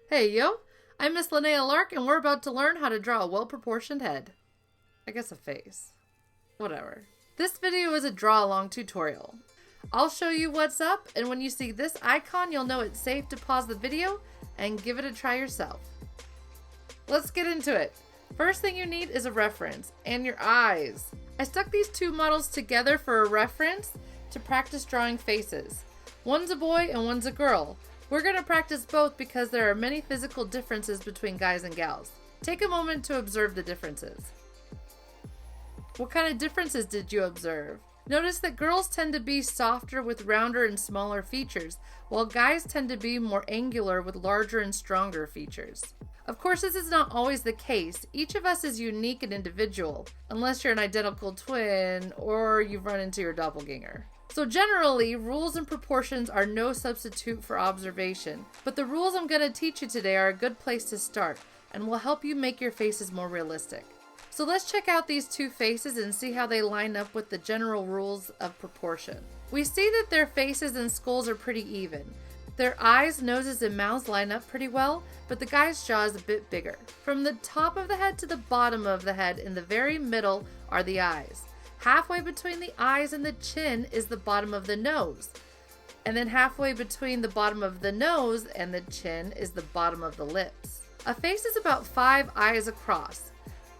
Hey yo, I'm Miss Linnea Lark and we're about to learn how to draw a well-proportioned head. I guess a face. Whatever. This video is a draw-along tutorial. I'll show you what's up, and when you see this icon, you'll know it's safe to pause the video and give it a try yourself. Let's get into it. First thing you need is a reference, and your eyes. I stuck these two models together for a reference to practice drawing faces. One's a boy and one's a girl. We're going to practice both because there are many physical differences between guys and gals. Take a moment to observe the differences. What kind of differences did you observe? Notice that girls tend to be softer with rounder and smaller features, while guys tend to be more angular with larger and stronger features. Of course, this is not always the case. Each of us is unique and individual, unless you're an identical twin or you've run into your doppelganger. So generally, rules and proportions are no substitute for observation, but the rules I'm going to teach you today are a good place to start and will help you make your faces more realistic. So let's check out these two faces and see how they line up with the general rules of proportion. We see that their faces and skulls are pretty even. Their eyes, noses, and mouths line up pretty well, but the guy's jaw is a bit bigger. From the top of the head to the bottom of the head, in the very middle, are the eyes. Halfway between the eyes and the chin is the bottom of the nose. And then halfway between the bottom of the nose and the chin is the bottom of the lips. A face is about 5 eyes across,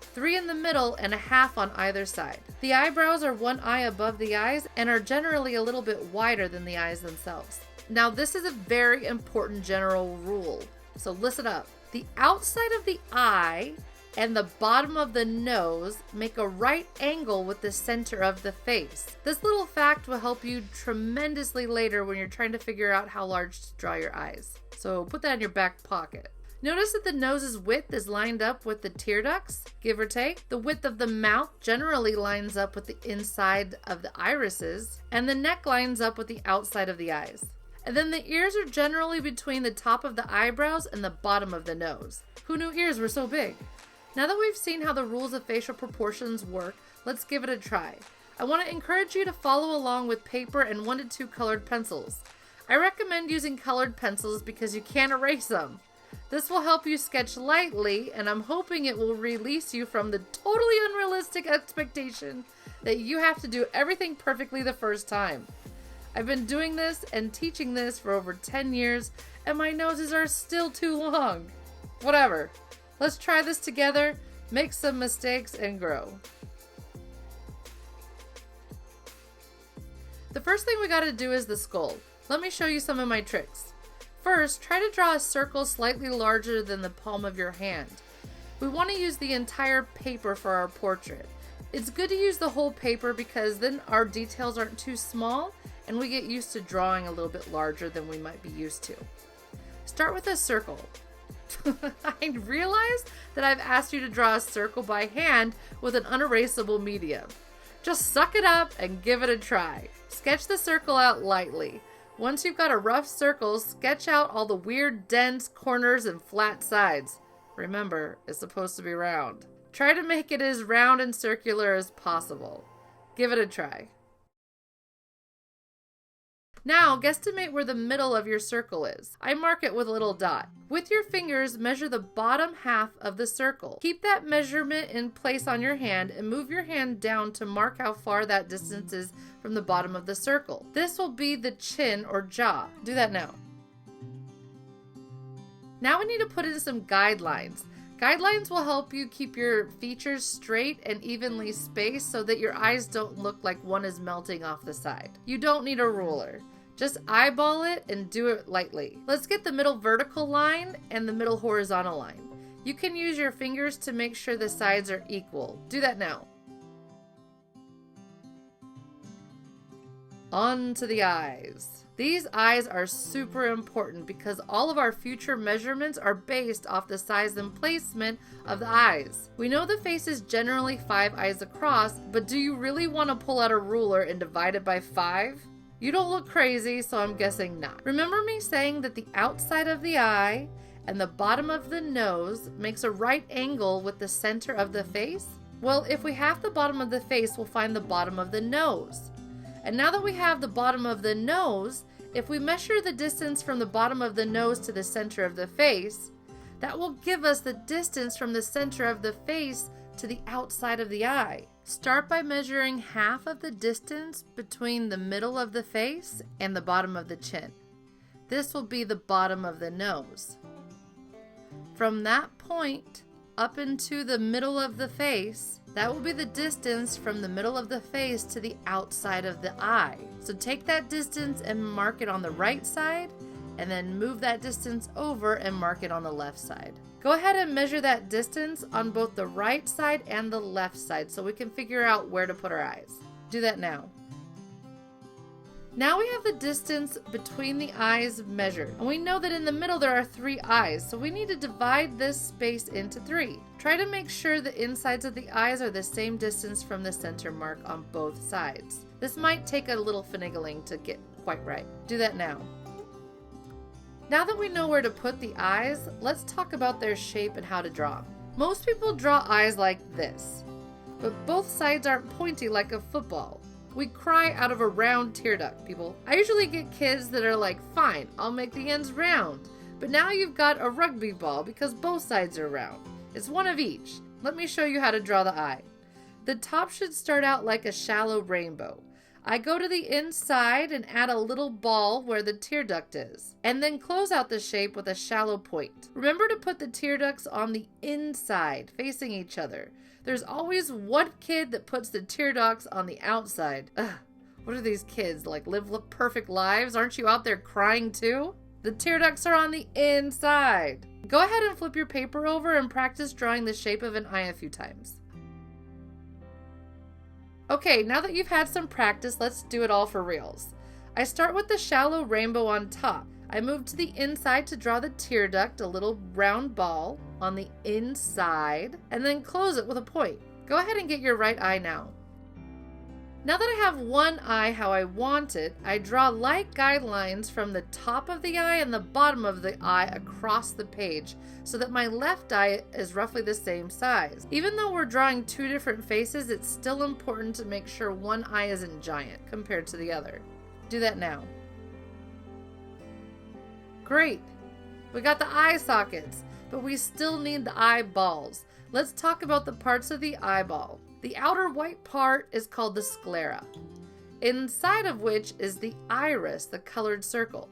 3 in the middle and a half on either side. The eyebrows are 1 eye above the eyes and are generally a little bit wider than the eyes themselves. Now this is a very important general rule, so listen up. The outside of the eye and the bottom of the nose make a right angle with the center of the face. This little fact will help you tremendously later when you're trying to figure out how large to draw your eyes. So put that in your back pocket. Notice that the nose's width is lined up with the tear ducts, give or take. The width of the mouth generally lines up with the inside of the irises, and the neck lines up with the outside of the eyes. And then the ears are generally between the top of the eyebrows and the bottom of the nose. Who knew ears were so big? Now that we've seen how the rules of facial proportions work, let's give it a try. I want to encourage you to follow along with paper and 1 to 2 colored pencils. I recommend using colored pencils because you can't erase them. This will help you sketch lightly, and I'm hoping it will release you from the totally unrealistic expectation that you have to do everything perfectly the first time. I've been doing this and teaching this for over 10 years, and my noses are still too long. Whatever. Let's try this together, make some mistakes, and grow. The first thing we gotta do is the skull. Let me show you some of my tricks. First, try to draw a circle slightly larger than the palm of your hand. We want to use the entire paper for our portrait. It's good to use the whole paper because then our details aren't too small and we get used to drawing a little bit larger than we might be used to. Start with a circle. I realized that I've asked you to draw a circle by hand with an unerasable medium. Just suck it up and give it a try. Sketch the circle out lightly. Once you've got a rough circle, sketch out all the weird dents, corners, and flat sides. Remember, it's supposed to be round. Try to make it as round and circular as possible. Give it a try. Now, guesstimate where the middle of your circle is. I mark it with a little dot. With your fingers, measure the bottom half of the circle. Keep that measurement in place on your hand and move your hand down to mark how far that distance is from the bottom of the circle. This will be the chin or jaw. Do that now. Now we need to put in some guidelines. Guidelines will help you keep your features straight and evenly spaced so that your eyes don't look like one is melting off the side. You don't need a ruler. Just eyeball it and do it lightly. Let's get the middle vertical line and the middle horizontal line. You can use your fingers to make sure the sides are equal. Do that now. On to the eyes. These eyes are super important because all of our future measurements are based off the size and placement of the eyes. We know the face is generally 5 eyes across, but do you really want to pull out a ruler and divide it by 5? You don't look crazy, so I'm guessing not. Remember me saying that the outside of the eye and the bottom of the nose makes a right angle with the center of the face? Well, if we have the bottom of the face, we'll find the bottom of the nose. And now that we have the bottom of the nose, If we measure the distance from the bottom of the nose to the center of the face, that will give us the distance from the center of the face to the outside of the eye. Start by measuring half of the distance between the middle of the face and the bottom of the chin. This will be the bottom of the nose. From that point up into the middle of the face, that will be the distance from the middle of the face to the outside of the eye. So take that distance and mark it on the right side, and then move that distance over and mark it on the left side. Go ahead and measure that distance on both the right side and the left side so we can figure out where to put our eyes. Do that now. Now we have the distance between the eyes measured, and we know that in the middle there are 3 eyes, so we need to divide this space into 3. Try to make sure the insides of the eyes are the same distance from the center mark on both sides. This might take a little finagling to get quite right. Do that now. Now that we know where to put the eyes, let's talk about their shape and how to draw. Most people draw eyes like this, but both sides aren't pointy like a football. We cry out of a round tear duct, people. I usually get kids that are like, fine, I'll make the ends round. But now you've got a rugby ball because both sides are round. It's one of each. Let me show you how to draw the eye. The top should start out like a shallow rainbow. I go to the inside and add a little ball where the tear duct is, and then close out the shape with a shallow point. Remember to put the tear ducts on the inside, facing each other. There's always one kid that puts the tear ducts on the outside. Ugh, what are these kids, like live perfect lives? Aren't you out there crying too? The tear ducts are on the inside. Go ahead and flip your paper over and practice drawing the shape of an eye a few times. Okay, now that you've had some practice, let's do it all for reals. I start with the shallow rainbow on top. I move to the inside to draw the tear duct, a little round ball on the inside, and then close it with a point. Go ahead and get your right eye now. Now that I have one eye how I want it, I draw light guidelines from the top of the eye and the bottom of the eye across the page so that my left eye is roughly the same size. Even though we're drawing 2 different faces, it's still important to make sure one eye isn't giant compared to the other. Do that now. Great! We got the eye sockets, but we still need the eyeballs. Let's talk about the parts of the eyeball. The outer white part is called the sclera, inside of which is the iris, the colored circle.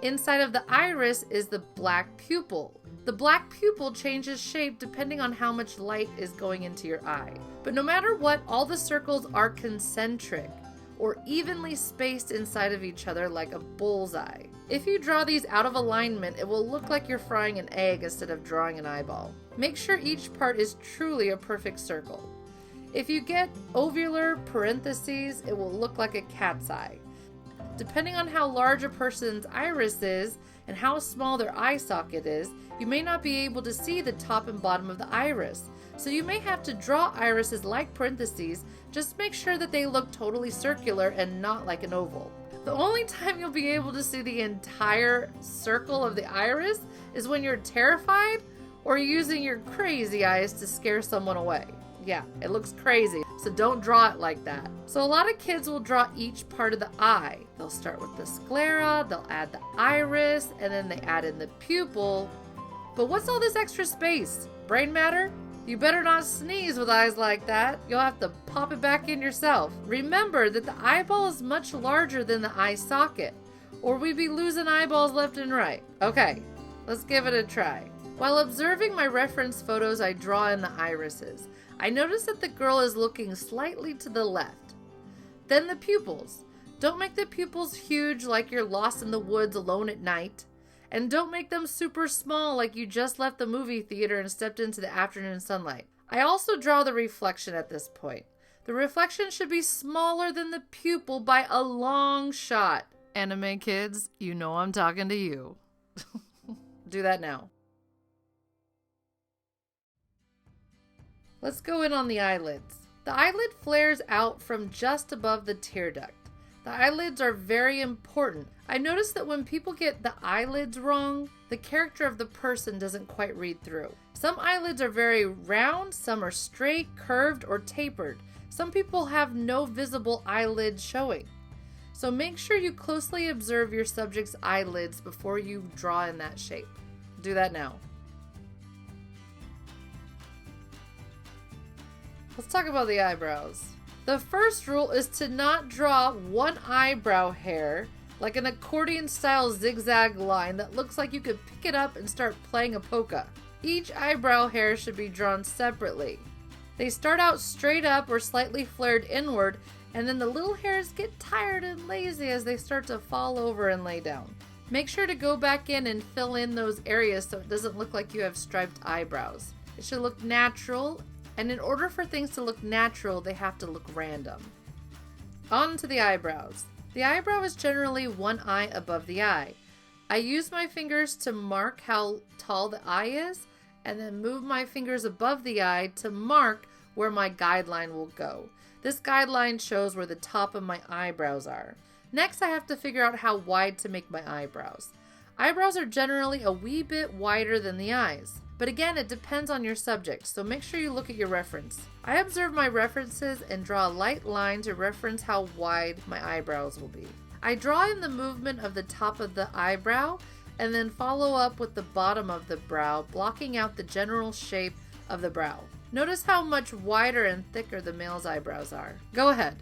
Inside of the iris is the black pupil. The black pupil changes shape depending on how much light is going into your eye. But no matter what, all the circles are concentric or evenly spaced inside of each other like a bullseye. If you draw these out of alignment, it will look like you're frying an egg instead of drawing an eyeball. Make sure each part is truly a perfect circle. If you get ovular parentheses, it will look like a cat's eye. Depending on how large a person's iris is and how small their eye socket is, you may not be able to see the top and bottom of the iris. So you may have to draw irises like parentheses. Just make sure that they look totally circular and not like an oval. The only time you'll be able to see the entire circle of the iris is when you're terrified or using your crazy eyes to scare someone away. Yeah, it looks crazy, so don't draw it like that. So a lot of kids will draw each part of the eye. They'll start with the sclera, they'll add the iris, and then they add in the pupil. But what's all this extra space? Brain matter? You better not sneeze with eyes like that. You'll have to pop it back in yourself. Remember that the eyeball is much larger than the eye socket, or we'd be losing eyeballs left and right. Okay, let's give it a try. While observing my reference photos, I draw in the irises. I notice that the girl is looking slightly to the left. Then the pupils. Don't make the pupils huge like you're lost in the woods alone at night. And don't make them super small like you just left the movie theater and stepped into the afternoon sunlight. I also draw the reflection at this point. The reflection should be smaller than the pupil by a long shot. Anime kids, you know I'm talking to you. Do that now. Let's go in on the eyelids. The eyelid flares out from just above the tear duct. The eyelids are very important. I noticed that when people get the eyelids wrong, the character of the person doesn't quite read through. Some eyelids are very round, some are straight, curved, or tapered. Some people have no visible eyelids showing. So make sure you closely observe your subject's eyelids before you draw in that shape. Do that now. Let's talk about the eyebrows. The first rule is to not draw one eyebrow hair like an accordion style zigzag line that looks like you could pick it up and start playing a polka. Each eyebrow hair should be drawn separately. They start out straight up or slightly flared inward, and then the little hairs get tired and lazy as they start to fall over and lay down. Make sure to go back in and fill in those areas so it doesn't look like you have striped eyebrows. It should look natural, and in order for things to look natural, they have to look random. On to the eyebrows. The eyebrow is generally one eye above the eye. I use my fingers to mark how tall the eye is, and then move my fingers above the eye to mark where my guideline will go. This guideline shows where the top of my eyebrows are. Next, I have to figure out how wide to make my eyebrows. Eyebrows are generally a wee bit wider than the eyes. But again, it depends on your subject, so make sure you look at your reference. I observe my references and draw a light line to reference how wide my eyebrows will be. I draw in the movement of the top of the eyebrow and then follow up with the bottom of the brow, blocking out the general shape of the brow. Notice how much wider and thicker the male's eyebrows are. Go ahead.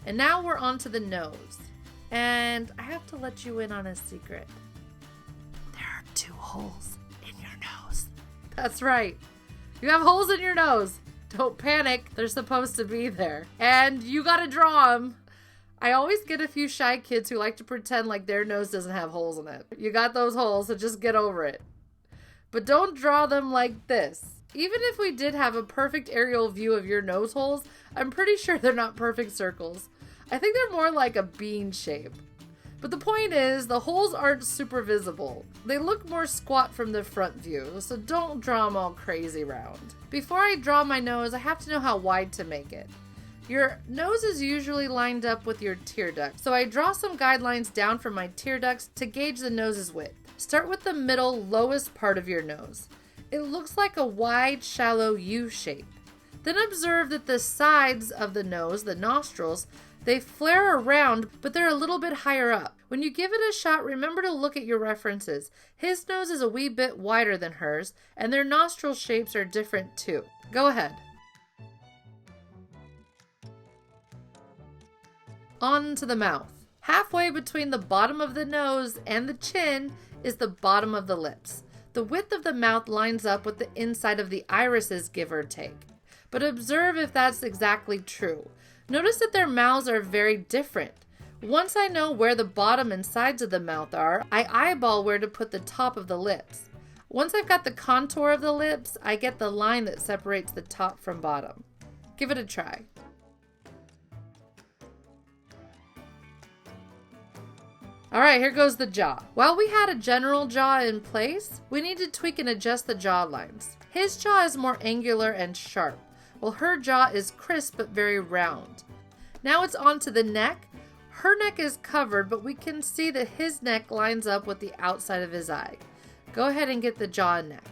And now we're on to the nose. And I have to let you in on a secret. There are 2 holes in your nose. That's right. You have holes in your nose. Don't panic. They're supposed to be there. And you gotta draw them. I always get a few shy kids who like to pretend like their nose doesn't have holes in it. You got those holes, so just get over it. But don't draw them like this. Even if we did have a perfect aerial view of your nose holes, I'm pretty sure they're not perfect circles. I think they're more like a bean shape. But the point is, the holes aren't super visible. They look more squat from the front view, so don't draw them all crazy round. Before I draw my nose, I have to know how wide to make it. Your nose is usually lined up with your tear duct, so I draw some guidelines down from my tear ducts to gauge the nose's width. Start with the middle, lowest part of your nose. It looks like a wide, shallow U shape. Then observe that the sides of the nose, the nostrils, they flare around, but they're a little bit higher up. When you give it a shot, remember to look at your references. His nose is a wee bit wider than hers, and their nostril shapes are different too. Go ahead. On to the mouth. Halfway between the bottom of the nose and the chin is the bottom of the lips. The width of the mouth lines up with the inside of the irises, give or take. But observe if that's exactly true. Notice that their mouths are very different. Once I know where the bottom and sides of the mouth are, I eyeball where to put the top of the lips. Once I've got the contour of the lips, I get the line that separates the top from bottom. Give it a try. Alright, here goes the jaw. While we had a general jaw in place, we need to tweak and adjust the jaw lines. His jaw is more angular and sharp, while her jaw is crisp but very round. Now it's on to the neck. Her neck is covered, but we can see that his neck lines up with the outside of his eye. Go ahead and get the jaw and neck.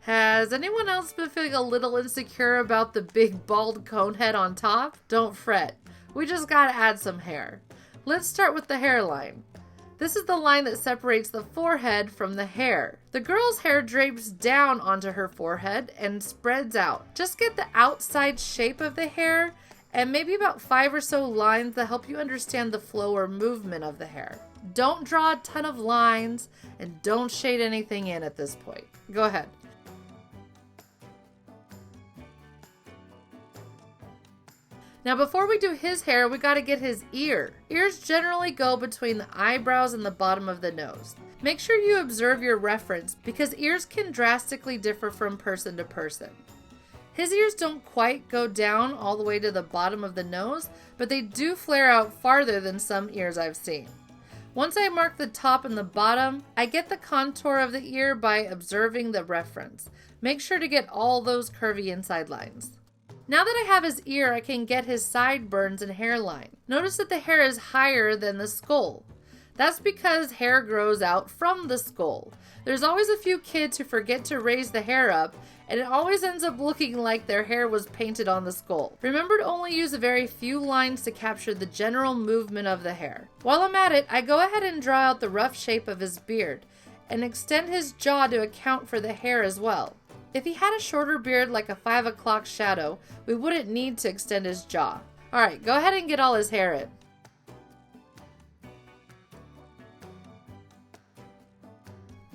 Has anyone else been feeling a little insecure about the big bald cone head on top? Don't fret. We just gotta add some hair. Let's start with the hairline. This is the line that separates the forehead from the hair. The girl's hair drapes down onto her forehead and spreads out. Just get the outside shape of the hair and maybe about 5 or so lines that help you understand the flow or movement of the hair. Don't draw a ton of lines and don't shade anything in at this point. Go ahead. Now before we do his hair, we gotta get his ear. Ears generally go between the eyebrows and the bottom of the nose. Make sure you observe your reference because ears can drastically differ from person to person. His ears don't quite go down all the way to the bottom of the nose, but they do flare out farther than some ears I've seen. Once I mark the top and the bottom, I get the contour of the ear by observing the reference. Make sure to get all those curvy inside lines. Now that I have his ear, I can get his sideburns and hairline. Notice that the hair is higher than the skull. That's because hair grows out from the skull. There's always a few kids who forget to raise the hair up, and it always ends up looking like their hair was painted on the skull. Remember to only use a very few lines to capture the general movement of the hair. While I'm at it, I go ahead and draw out the rough shape of his beard, and extend his jaw to account for the hair as well. If he had a shorter beard like a 5 o'clock shadow, we wouldn't need to extend his jaw. Alright, go ahead and get all his hair in.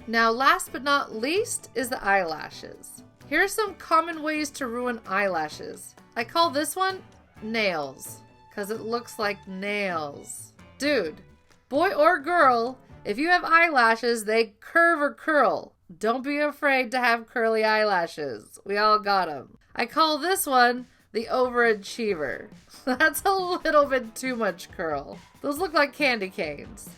Now last but not least is the eyelashes. Here are some common ways to ruin eyelashes. I call this one nails, because it looks like nails. Dude, boy or girl, if you have eyelashes, they curve or curl. Don't be afraid to have curly eyelashes. We all got them. I call this one the overachiever. That's a little bit too much curl. Those look like candy canes.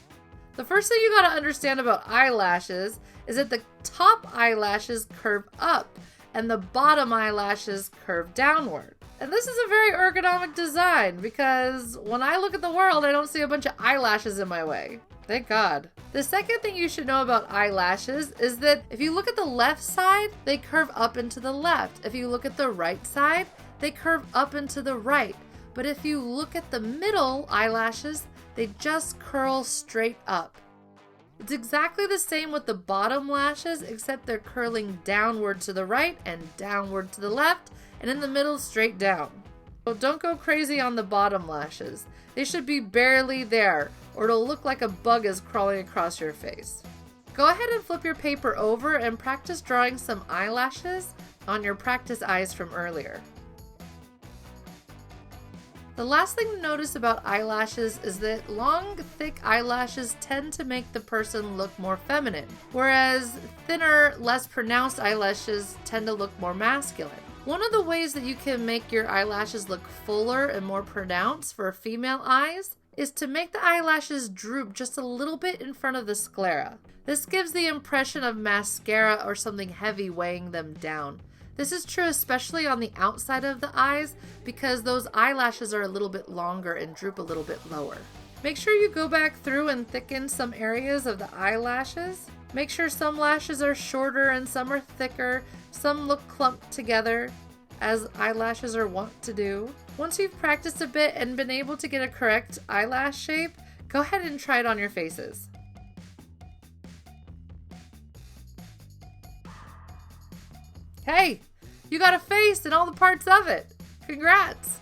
The first thing you gotta understand about eyelashes is that the top eyelashes curve up and the bottom eyelashes curve downward. And this is a very ergonomic design because when I look at the world, I don't see a bunch of eyelashes in my way. Thank God. The second thing you should know about eyelashes is that if you look at the left side, they curve up and to the left. If you look at the right side, they curve up and to the right. But if you look at the middle eyelashes, they just curl straight up. It's exactly the same with the bottom lashes, except they're curling downward to the right and downward to the left, and in the middle straight down. So don't go crazy on the bottom lashes. They should be barely there, or it'll look like a bug is crawling across your face. Go ahead and flip your paper over and practice drawing some eyelashes on your practice eyes from earlier. The last thing to notice about eyelashes is that long, thick eyelashes tend to make the person look more feminine, whereas thinner, less pronounced eyelashes tend to look more masculine. One of the ways that you can make your eyelashes look fuller and more pronounced for female eyes is to make the eyelashes droop just a little bit in front of the sclera. This gives the impression of mascara or something heavy weighing them down. This is true especially on the outside of the eyes because those eyelashes are a little bit longer and droop a little bit lower. Make sure you go back through and thicken some areas of the eyelashes. Make sure some lashes are shorter and some are thicker. Some look clumped together, as eyelashes are wont to do. Once you've practiced a bit and been able to get a correct eyelash shape, go ahead and try it on your faces. Hey, you got a face and all the parts of it. Congrats!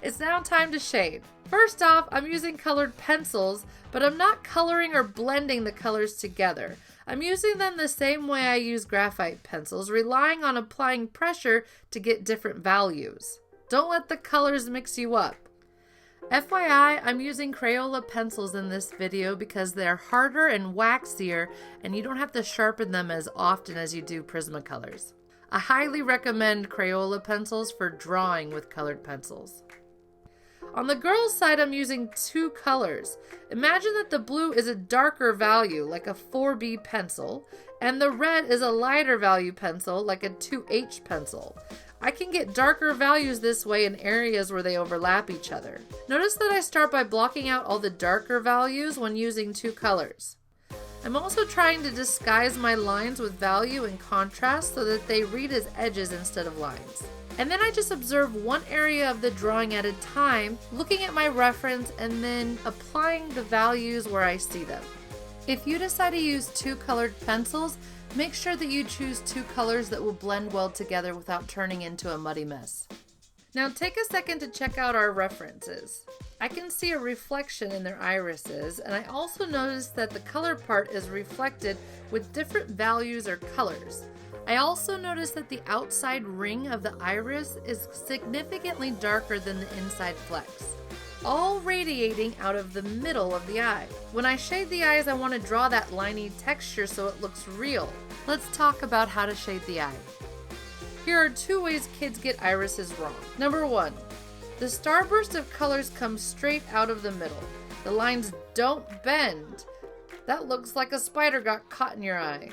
It's now time to shade. First off, I'm using colored pencils, but I'm not coloring or blending the colors together. I'm using them the same way I use graphite pencils, relying on applying pressure to get different values. Don't let the colors mix you up. FYI, I'm using Crayola pencils in this video because they're harder and waxier and you don't have to sharpen them as often as you do Prismacolors. I highly recommend Crayola pencils for drawing with colored pencils. On the girl's side, I'm using two colors. Imagine that the blue is a darker value, like a 4B pencil, and the red is a lighter value pencil, like a 2H pencil. I can get darker values this way in areas where they overlap each other. Notice that I start by blocking out all the darker values when using two colors. I'm also trying to disguise my lines with value and contrast so that they read as edges instead of lines. And then I just observe one area of the drawing at a time, looking at my reference and then applying the values where I see them. If you decide to use two colored pencils, make sure that you choose two colors that will blend well together without turning into a muddy mess. Now take a second to check out our references. I can see a reflection in their irises, and I also notice that the color part is reflected with different values or colors. I also notice that the outside ring of the iris is significantly darker than the inside flecks, all radiating out of the middle of the eye. When I shade the eyes, I want to draw that liney texture so it looks real. Let's talk about how to shade the eye. Here are two ways kids get irises wrong. Number one, the starburst of colors comes straight out of the middle. The lines don't bend. That looks like a spider got caught in your eye.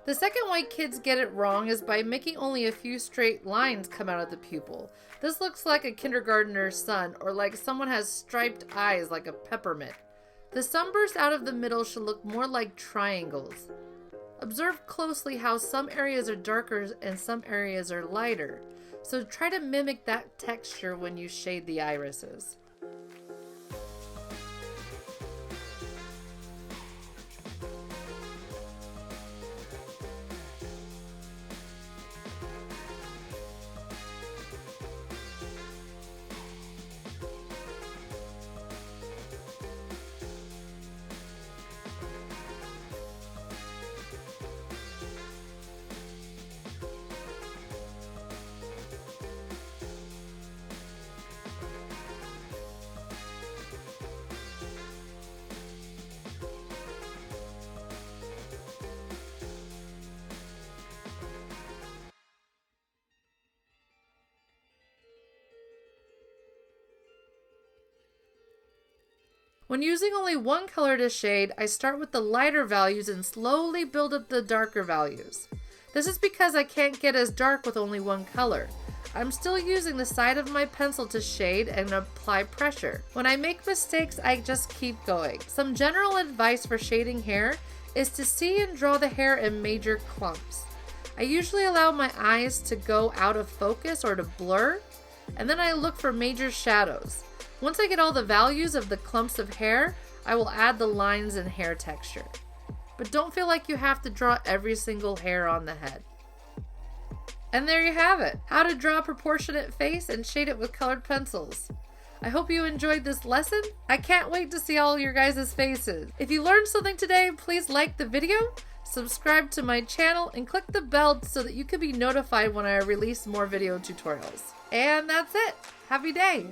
The second way kids get it wrong is by making only a few straight lines come out of the pupil. This looks like a kindergartner's son, or like someone has striped eyes like a peppermint. The sunburst out of the middle should look more like triangles. Observe closely how some areas are darker and some areas are lighter, so try to mimic that texture when you shade the irises. When using only one color to shade, I start with the lighter values and slowly build up the darker values. This is because I can't get as dark with only one color. I'm still using the side of my pencil to shade and apply pressure. When I make mistakes, I just keep going. Some general advice for shading hair is to see and draw the hair in major clumps. I usually allow my eyes to go out of focus or to blur, and then I look for major shadows. Once I get all the values of the clumps of hair, I will add the lines and hair texture. But don't feel like you have to draw every single hair on the head. And there you have it, how to draw a proportionate face and shade it with colored pencils. I hope you enjoyed this lesson. I can't wait to see all your guys' faces. If you learned something today, please like the video, subscribe to my channel, and click the bell so that you can be notified when I release more video tutorials. And that's it. Happy day!